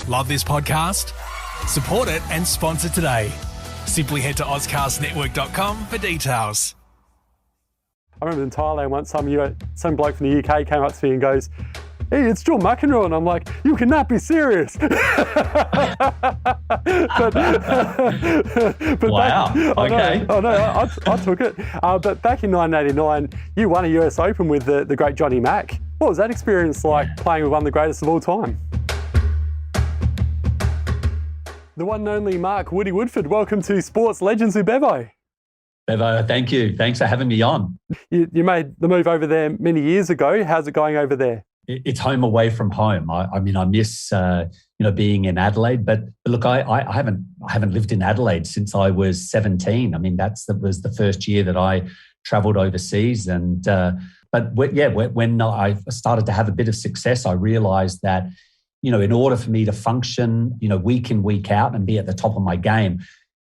Love this podcast? Support it and sponsor today. Simply head to ozcastnetwork.com for details. I remember in Thailand once, some bloke from the UK came up to me and goes, "Hey, it's John McEnroe," and I'm like, "You cannot be serious." but wow. Okay. I took it. But back in 1989, you won a US Open with the great Johnny Mac. What was that experience like, playing with one of the greatest of all time? The one and only Mark Woody Woodforde. Welcome to Sports Legends with Bevo. Bevo, thank you. Thanks for having me on. You made the move over there many years ago. How's it going over there? It's home away from home. I miss being in Adelaide, but look, I haven't lived in Adelaide since I was 17. I mean, that was the first year that I travelled overseas, and when I started to have a bit of success, I realised that in order for me to function, week in, week out, and be at the top of my game,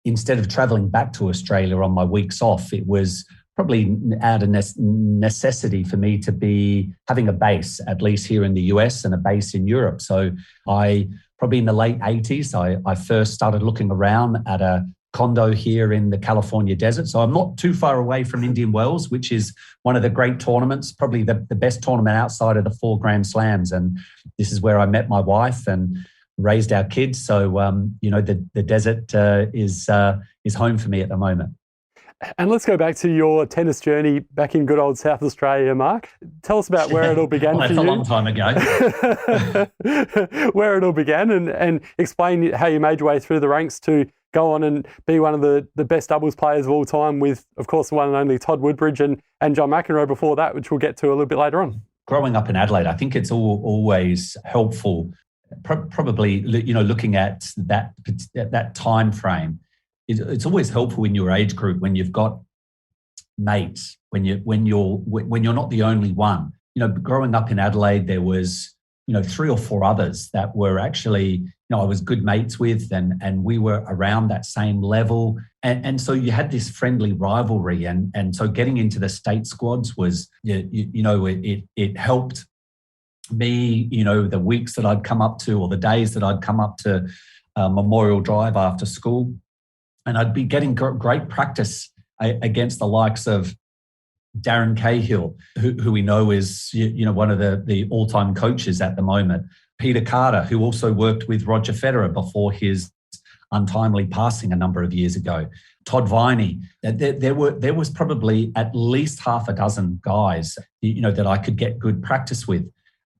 instead of travelling back to Australia on my weeks off, it was probably out of necessity for me to be having a base, at least here in the US, and a base in Europe. So probably in the late 80s, I first started looking around at a condo here in the California desert. So I'm not too far away from Indian Wells, which is one of the great tournaments, probably the best tournament outside of the 4 Grand Slams. And this is where I met my wife and raised our kids. So, the desert is home for me at the moment. And let's go back to your tennis journey back in good old South Australia, Mark. Tell us about where it all began for you. That's a long time ago. Where it all began, and explain how you made your way through the ranks to go on and be one of the best doubles players of all time with, of course, the one and only Todd Woodbridge and John McEnroe before that, which we'll get to a little bit later on. Growing up in Adelaide, I think it's always helpful, probably, looking at that time frame. It's always helpful in your age group when you've got mates, when you're not the only one. Growing up in Adelaide, there was 3 or 4 others that were actually I was good mates with, and we were around that same level, and so you had this friendly rivalry, and so getting into the state squads was it helped me. The weeks that I'd come up to, or the days that I'd come up to Memorial Drive after school. And I'd be getting great practice against the likes of Darren Cahill, who we know is one of the all-time coaches at the moment. Peter Carter, who also worked with Roger Federer before his untimely passing a number of years ago. Todd Viney. There was probably at least half a dozen guys that I could get good practice with.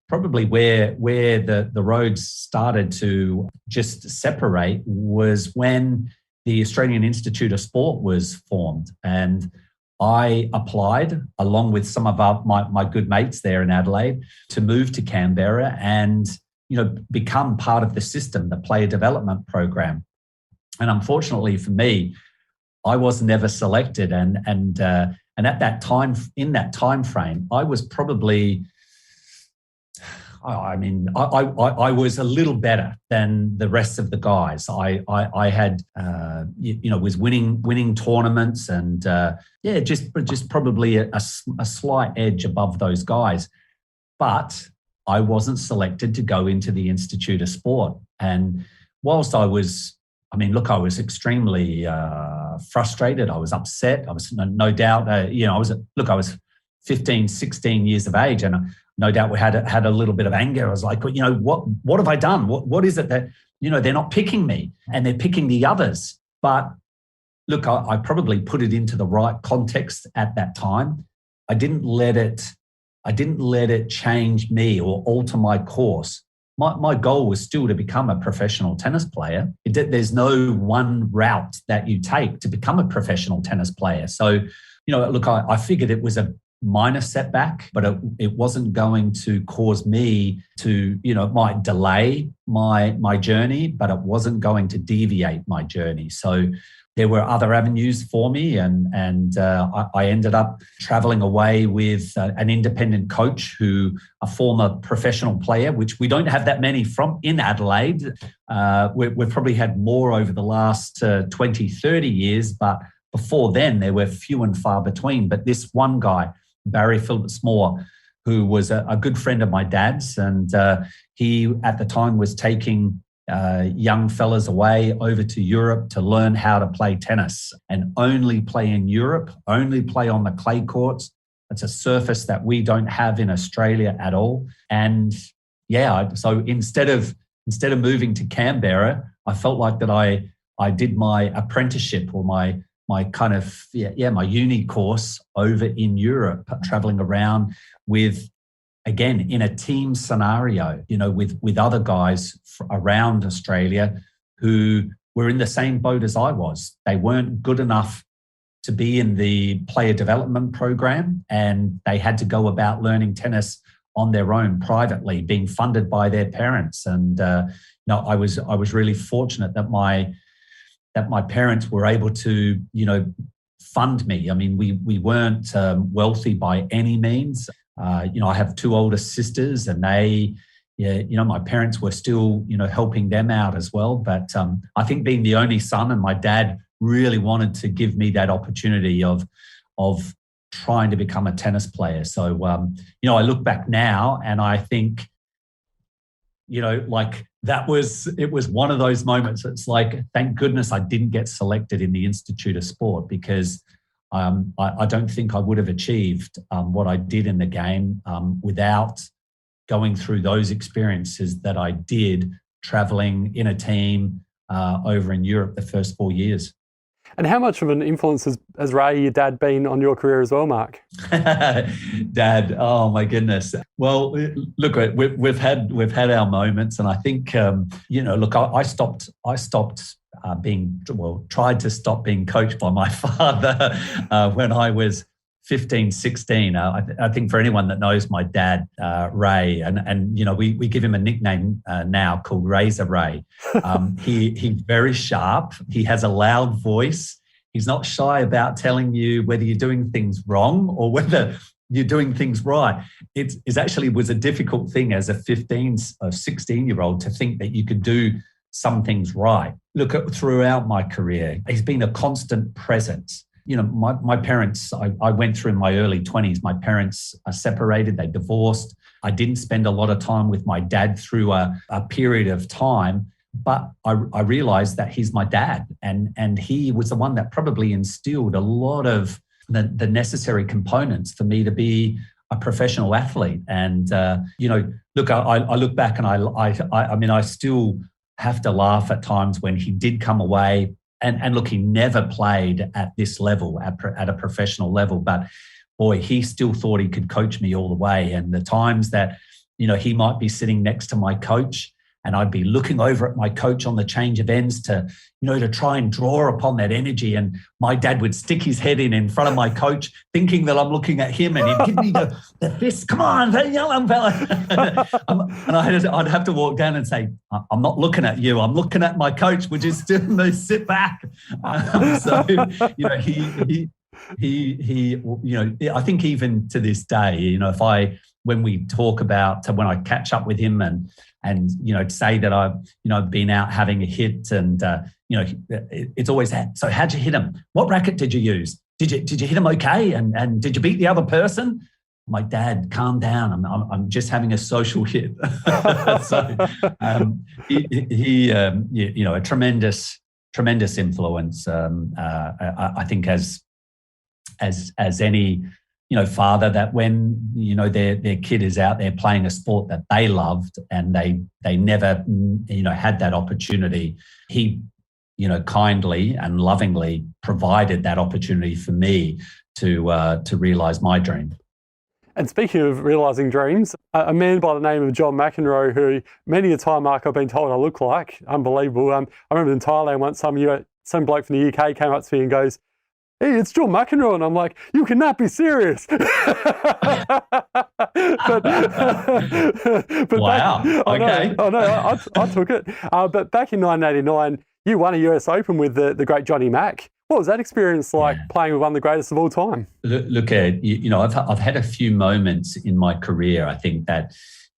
Probably where the roads started to just separate was when the Australian Institute of Sport was formed, and I applied along with some of my good mates there in Adelaide to move to Canberra and become part of the system, the player development program. And unfortunately for me, I was never selected, and at that time, in that time frame, I was probably. I was a little better than the rest of the guys. I had, was winning tournaments, and just probably a slight edge above those guys. But I wasn't selected to go into the Institute of Sport. And whilst I was extremely frustrated. I was upset. I was no doubt, I was 15, 16 years of age, and no doubt we had a little bit of anger. I was like, what have I done? What is it that, they're not picking me and they're picking the others? But look, I probably put it into the right context at that time. I didn't let it change me or alter my course. My goal was still to become a professional tennis player. There's no one route that you take to become a professional tennis player. So, look, I figured it was a minor setback, but it wasn't going to cause me to, it might delay my journey, but it wasn't going to deviate my journey. So there were other avenues for me, and I ended up traveling away with an independent coach a former professional player, which we don't have that many from in Adelaide. We've probably had more over the last 20, 30 years, but before then there were few and far between. But this one guy, Barry Phillips-Moore, who was a good friend of my dad's, and he at the time was taking young fellas away over to Europe to learn how to play tennis, and only play in Europe, only play on the clay courts. It's a surface that we don't have in Australia at all. And so instead of moving to Canberra, I felt like that I did my apprenticeship or my kind of my uni course over in Europe, traveling around with, again, in a team scenario, with other guys around Australia who were in the same boat as I was. They weren't good enough to be in the player development program, and they had to go about learning tennis on their own privately, being funded by their parents. And I was really fortunate that my parents were able to fund me. I mean, we weren't wealthy by any means. I have two older sisters, and my parents were still helping them out as well. But I think being the only son, and my dad really wanted to give me that opportunity of trying to become a tennis player. So, I look back now and I think, it was one of those moments. It's like, thank goodness I didn't get selected in the Institute of Sport, because I don't think I would have achieved what I did in the game without going through those experiences that I did traveling in a team over in Europe the first 4 years. And how much of an influence has Ray, your dad, been on your career as well, Mark? Dad, oh my goodness. Well, look, we've had our moments, and I think I tried to stop being coached by my father when I was 15, 16. I think for anyone that knows my dad, Ray, and we give him a nickname now called Razor Ray. He's very sharp. He has a loud voice. He's not shy about telling you whether you're doing things wrong or whether you're doing things right. It actually was a difficult thing as a 15 or 16-year-old to think that you could do some things right. Look, throughout my career, he's been a constant presence. My parents, I went through in my early 20s. My parents are separated, they divorced. I didn't spend a lot of time with my dad through a period of time, but I realized that he's my dad. And he was the one that probably instilled a lot of the necessary components for me to be a professional athlete. And, look, I look back and I still have to laugh at times when he did come away. And look, he never played at this level, at a professional level, but boy, he still thought he could coach me all the way. And the times that, he might be sitting next to my coach and I'd be looking over at my coach on the change of ends to try and draw upon that energy. And my dad would stick his head in front of my coach thinking that I'm looking at him, and he'd give me the fist, come on, young fella. And I'd have to walk down and say, I'm not looking at you, I'm looking at my coach, would you still sit back? I think even to this day, when we talk about, when I catch up with him and say that I've been out having a hit, and it's always that. So how'd you hit him? What racket did you use? Did you hit him okay? And did you beat the other person? I'm like, Dad, calm down. I'm just having a social hit. So he a tremendous influence. I think as any father, that when their kid is out there playing a sport that they loved and they never had that opportunity, he kindly and lovingly provided that opportunity for me to realize my dream. And speaking of realising dreams, a man by the name of John McEnroe, who many a time, Mark, I've been told I look like, unbelievable. I remember in Thailand once, some bloke from the UK came up to me and goes, "Hey, it's John McEnroe," and I'm like, "You cannot be serious." But wow. Okay. I took it. But back in 1989, you won a US Open with the great Johnny Mac. What was that experience like, playing with one of the greatest of all time? Look, I've had a few moments in my career, I think, that,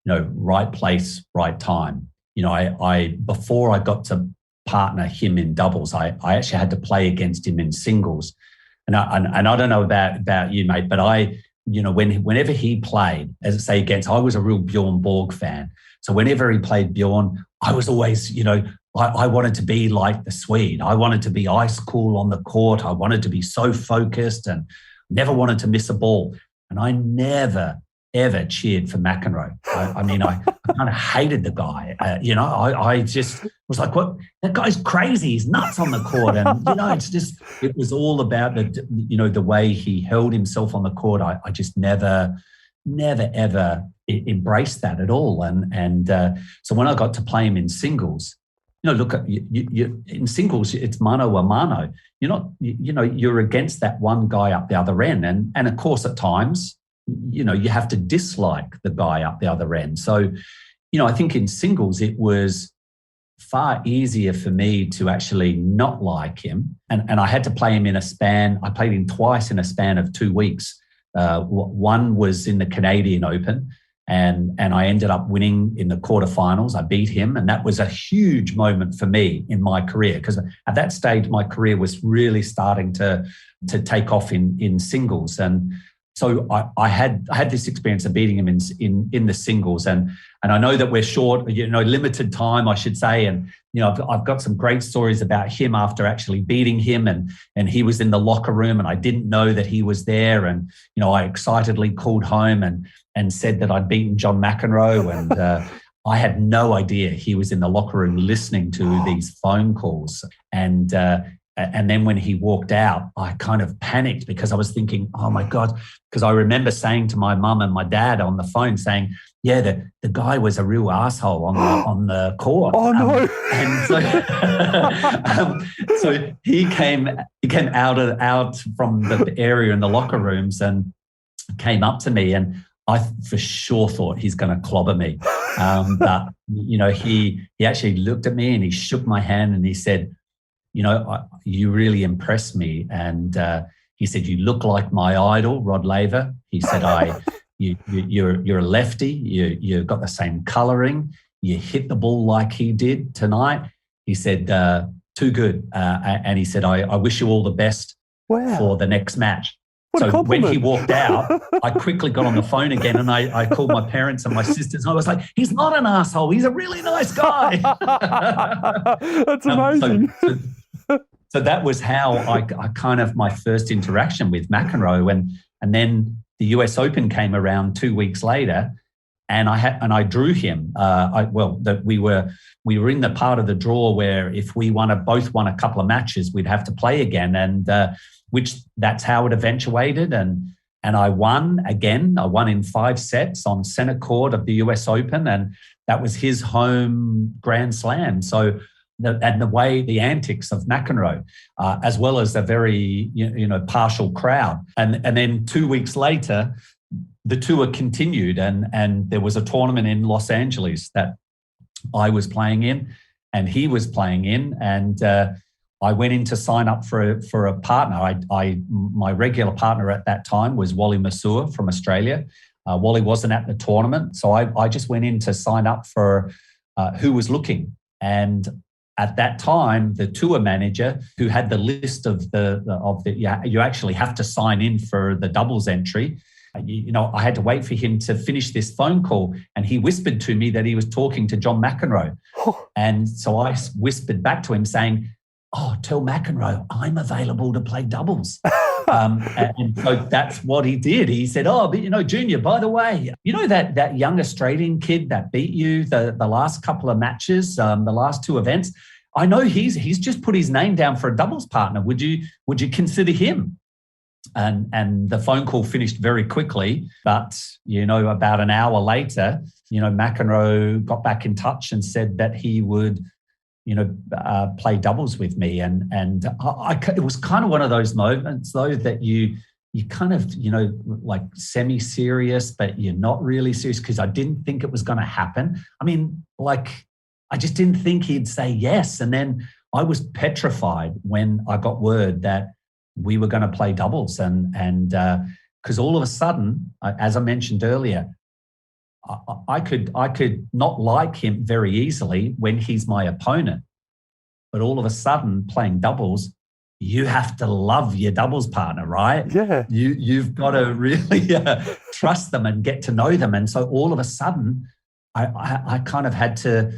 right place, right time. I before I got to partner him in doubles, I actually had to play against him in singles. And I don't know about you, mate, but whenever he played, as I say, I was a real Bjorn Borg fan. So whenever he played Bjorn, I was always, I wanted to be like the Swede. I wanted to be ice cool on the court. I wanted to be so focused and never wanted to miss a ball. And I never, ever cheered for McEnroe. I kind of hated the guy. I just was like, what? That guy's crazy. He's nuts on the court. And, it was all about the way he held himself on the court. I just never, ever embraced that at all. And so when I got to play him in singles, look at you in singles, it's mano a mano. You're not, you're against that one guy up the other end. And of course, at times, you have to dislike the guy up the other end. So, I think in singles, it was far easier for me to actually not like him. And I had to play him in a span. I played him twice in a span of 2 weeks. One was in the Canadian Open, and I ended up winning in the quarterfinals. I beat him, and that was a huge moment for me in my career, because at that stage, my career was really starting to take off in singles. And so I had this experience of beating him in the singles, and I know that we're short, limited time, I should say, and I've got some great stories about him after actually beating him, and he was in the locker room, and I didn't know that he was there, and I excitedly called home and said that I'd beaten John McEnroe, and I had no idea he was in the locker room listening to these phone calls, and then when he walked out, I kind of panicked because I was thinking, oh my God, because I remember saying to my mum and my dad on the phone saying, yeah, the guy was a real asshole on the court. Oh no. And so he came out from the area in the locker rooms and came up to me, and I for sure thought he's going to clobber me. But he actually looked at me and he shook my hand and he said, you really impressed me. And he said, you look like my idol, Rod Laver. He said, you're a lefty. You've got the same colouring. You hit the ball like he did tonight. He said, too good. And he said, I wish you all the best for the next match. So when he walked out, I quickly got on the phone again and I called my parents and my sisters. And I was like, he's not an asshole. He's a really nice guy. That's amazing. So that was how I kind of my first interaction with McEnroe, and then the US Open came around 2 weeks later, and I drew him. We were in the part of the draw where if we both won a couple of matches, we'd have to play again, and which that's how it eventuated, and I won again. I won in 5 sets on center court of the US Open, and that was his home Grand Slam. So. The antics of McEnroe, as well as a very partial crowd, and then 2 weeks later, the tour continued, and there was a tournament in Los Angeles that I was playing in, and he was playing in, and I went in to sign up for a partner. My regular partner at that time was Wally Masur from Australia. Wally wasn't at the tournament, so I just went in to sign up for who was looking. And at that time, the tour manager who had the list of you actually have to sign in for the doubles entry. I had to wait for him to finish this phone call, and he whispered to me that he was talking to John McEnroe. And so I whispered back to him saying, oh, tell McEnroe I'm available to play doubles. And so that's what he did. He said, oh, but Junior, by the way, that young Australian kid that beat you the last couple of matches, the last 2 events, I know he's just put his name down for a doubles partner. Would you consider him? And the phone call finished very quickly, but about an hour later, McEnroe got back in touch and said that he would play doubles with me. And it was kind of one of those moments, though, that you kind of, like semi-serious, but you're not really serious, because I didn't think it was going to happen. I mean, I just didn't think he'd say yes. And then I was petrified when I got word that we were going to play doubles. And because all of a sudden, as I mentioned earlier, I could not like him very easily when he's my opponent, but all of a sudden playing doubles, you have to love your doubles partner, right? Yeah. You've got to really trust them and get to know them. And so all of a sudden, I kind of had to,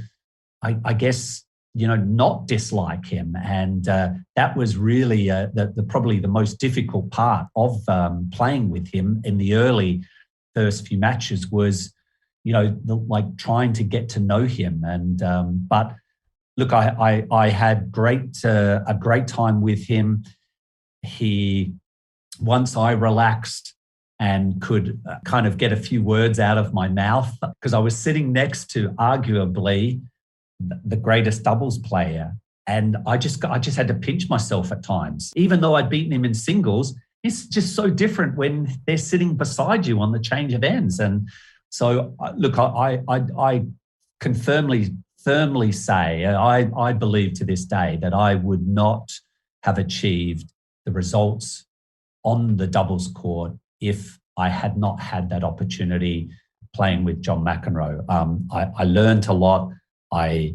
I guess, not dislike him. And that was really probably the most difficult part of playing with him in the early first few matches was, like trying to get to know him. And but look, I had a great time with him. Once I relaxed and could kind of get a few words out of my mouth, because I was sitting next to arguably the greatest doubles player. And I just had to pinch myself at times. Even though I'd beaten him in singles, it's just so different when they're sitting beside you on the change of ends. And so, look, I can firmly say, I believe to this day that I would not have achieved the results on the doubles court if I had not had that opportunity playing with John McEnroe. I learned a lot. I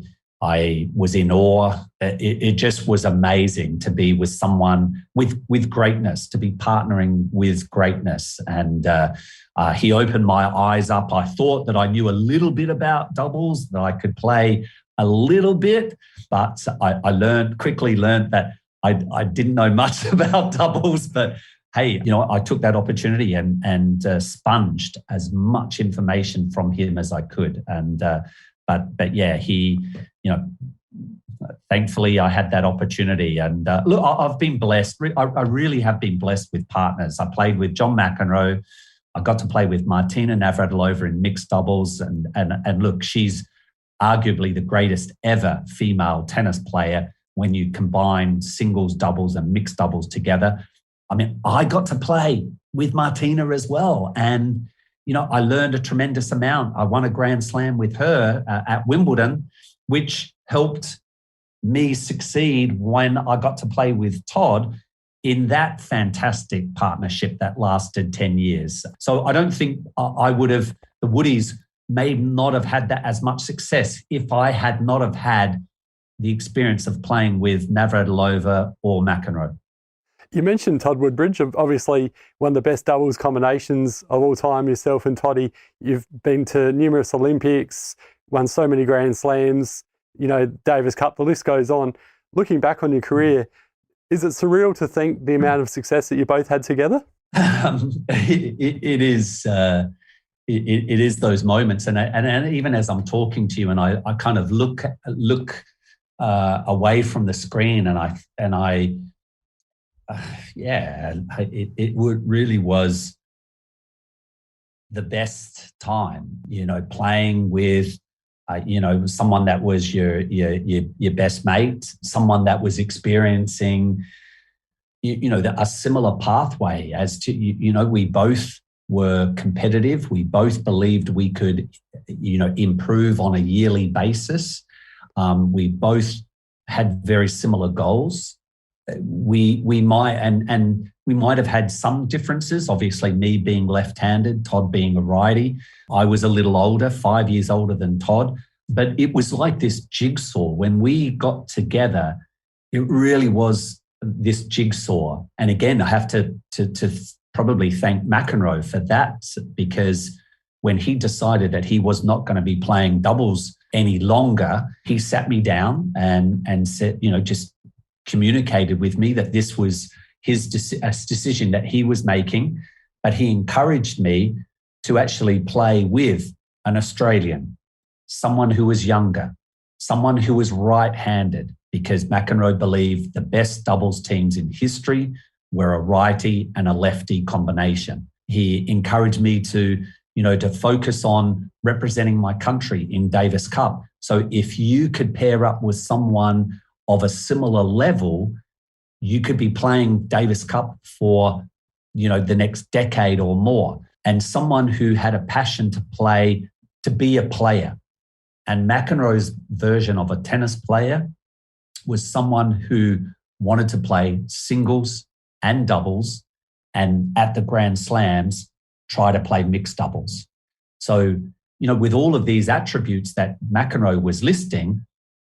was in awe. It just was amazing to be with someone with greatness, to be partnering with greatness. And he opened my eyes up. I thought that I knew a little bit about doubles, that I could play a little bit, but I quickly learned that I didn't know much about doubles. But hey, I took that opportunity and sponged as much information from him as I could. And but yeah, he, thankfully I had that opportunity. And look, I've been blessed. I really have been blessed with partners. I played with John McEnroe. I got to play with Martina Navratilova in mixed doubles. And look, she's arguably the greatest ever female tennis player when you combine singles, doubles, and mixed doubles together. I mean, I got to play with Martina as well. And I learned a tremendous amount. I won a Grand Slam with her at Wimbledon, which helped me succeed when I got to play with Todd in that fantastic partnership that lasted 10 years. So I don't think I would have, the Woodies may not have had that as much success if I had not have had the experience of playing with Navratilova or McEnroe. You mentioned Todd Woodbridge, obviously one of the best doubles combinations of all time, yourself and Toddy. You've been to numerous Olympics, won so many Grand Slams, Davis Cup, the list goes on. Looking back on your career, is it surreal to think the amount of success that you both had together? It is. It is those moments, and even as I'm talking to you, and I kind of look away from the screen, it really was the best time, playing with, someone that was your best mate, someone that was experiencing, a similar pathway as to, we both were competitive. We both believed we could, improve on a yearly basis. We both had very similar goals. We might have had some differences. Obviously, me being left-handed, Todd being a righty. I was a little older, 5 years older than Todd. But it was like this jigsaw. When we got together, it really was this jigsaw. And again, I have to probably thank McEnroe for that, because when he decided that he was not going to be playing doubles any longer, he sat me down and said, just communicated with me that this was his decision that he was making, but he encouraged me to actually play with an Australian, someone who was younger, someone who was right-handed, because McEnroe believed the best doubles teams in history were a righty and a lefty combination. He encouraged me to focus on representing my country in Davis Cup. So if you could pair up with someone of a similar level, you could be playing Davis Cup for, the next decade or more. And someone who had a passion to be a player. And McEnroe's version of a tennis player was someone who wanted to play singles and doubles, and at the Grand Slams, try to play mixed doubles. So, with all of these attributes that McEnroe was listing,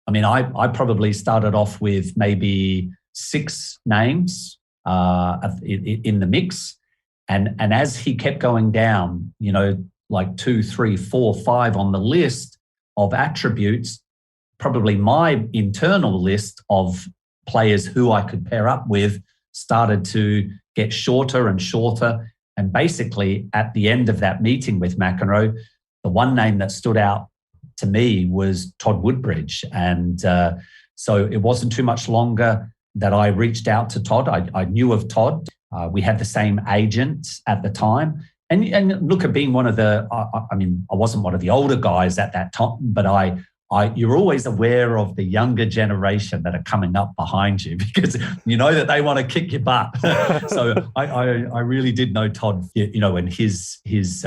I mean, I probably started off with maybe 6 names in the mix. And as he kept going down, like 2, 3, 4, 5 on the list of attributes, probably my internal list of players who I could pair up with started to get shorter and shorter. And basically, at the end of that meeting with McEnroe, the one name that stood out to me was Todd Woodbridge. And so it wasn't too much longer that I reached out to Todd. I knew of Todd. We had the same agent at the time. And look, at being one of the, I wasn't one of the older guys at that time, but you're always aware of the younger generation that are coming up behind you because you know that they want to kick your butt. So I really did know Todd, and his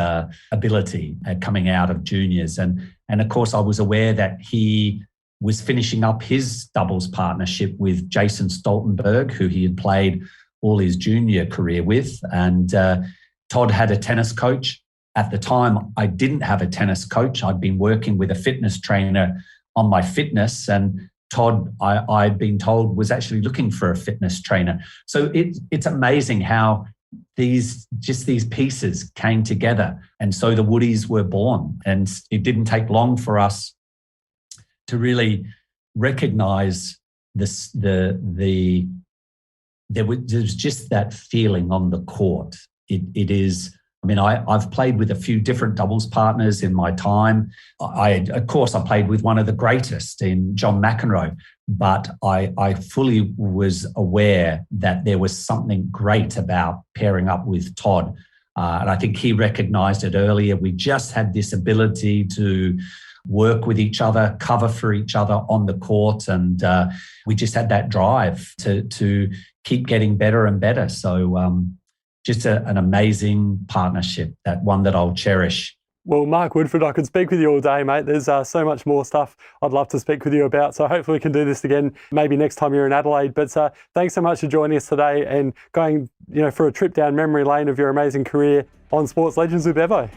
ability coming out of juniors. And of course, I was aware that he was finishing up his doubles partnership with Jason Stoltenberg, who he had played all his junior career with. And Todd had a tennis coach. At the time, I didn't have a tennis coach. I'd been working with a fitness trainer on my fitness, and Todd, I'd been told, was actually looking for a fitness trainer. So it's amazing how these pieces came together. And so the Woodies were born. And it didn't take long for us to really recognize this. There was just that feeling on the court. It is. I mean, I've played with a few different doubles partners in my time. Of course, I played with one of the greatest in John McEnroe, but I fully was aware that there was something great about pairing up with Todd. And I think he recognized it earlier. We just had this ability to work with each other, cover for each other on the court. And we just had that drive to keep getting better and better. So, just an amazing partnership, that one that I'll cherish. Well, Mark Woodforde, I could speak with you all day, mate. There's so much more stuff I'd love to speak with you about. So hopefully we can do this again, maybe next time you're in Adelaide. But thanks so much for joining us today and going, for a trip down memory lane of your amazing career on Sports Legends with Bevo.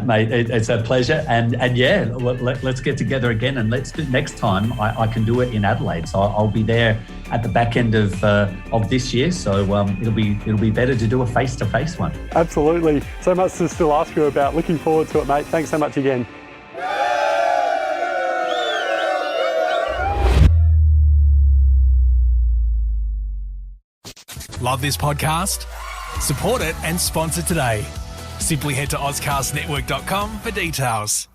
Mate, it's a pleasure. And yeah, let's get together again. And next time I can do it in Adelaide. So I'll be there at the back end of this year. So it'll be better to do a face-to-face one. Absolutely. So much to still ask you about. Looking forward to it, mate. Thanks so much again. Love this podcast? Support it and sponsor today. Simply head to AuscastNetwork.com for details.